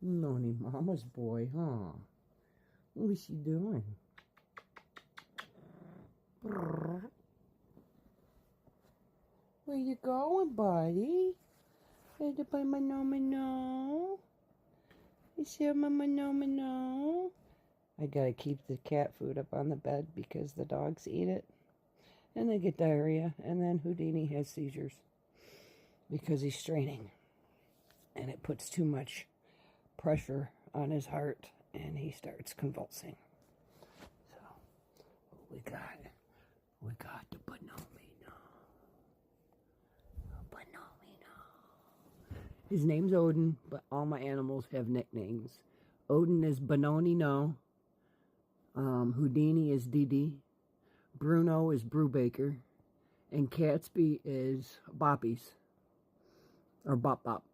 Naughty mama's boy, huh? What's she doing? Brrr. Where you going, buddy? Hey, to play Mano. You see Mano? I gotta keep the cat food up on the bed because the dogs eat it. And they get diarrhea. And then Houdini has seizures because he's straining. And it puts too much pressure on his heart and he starts convulsing. So, we got the Bonomino. His name's Odin, but all my animals have nicknames. Odin is Bononino. Houdini is Didi. Bruno is Brubaker. And Catsby is Boppies. Or Bop Bop.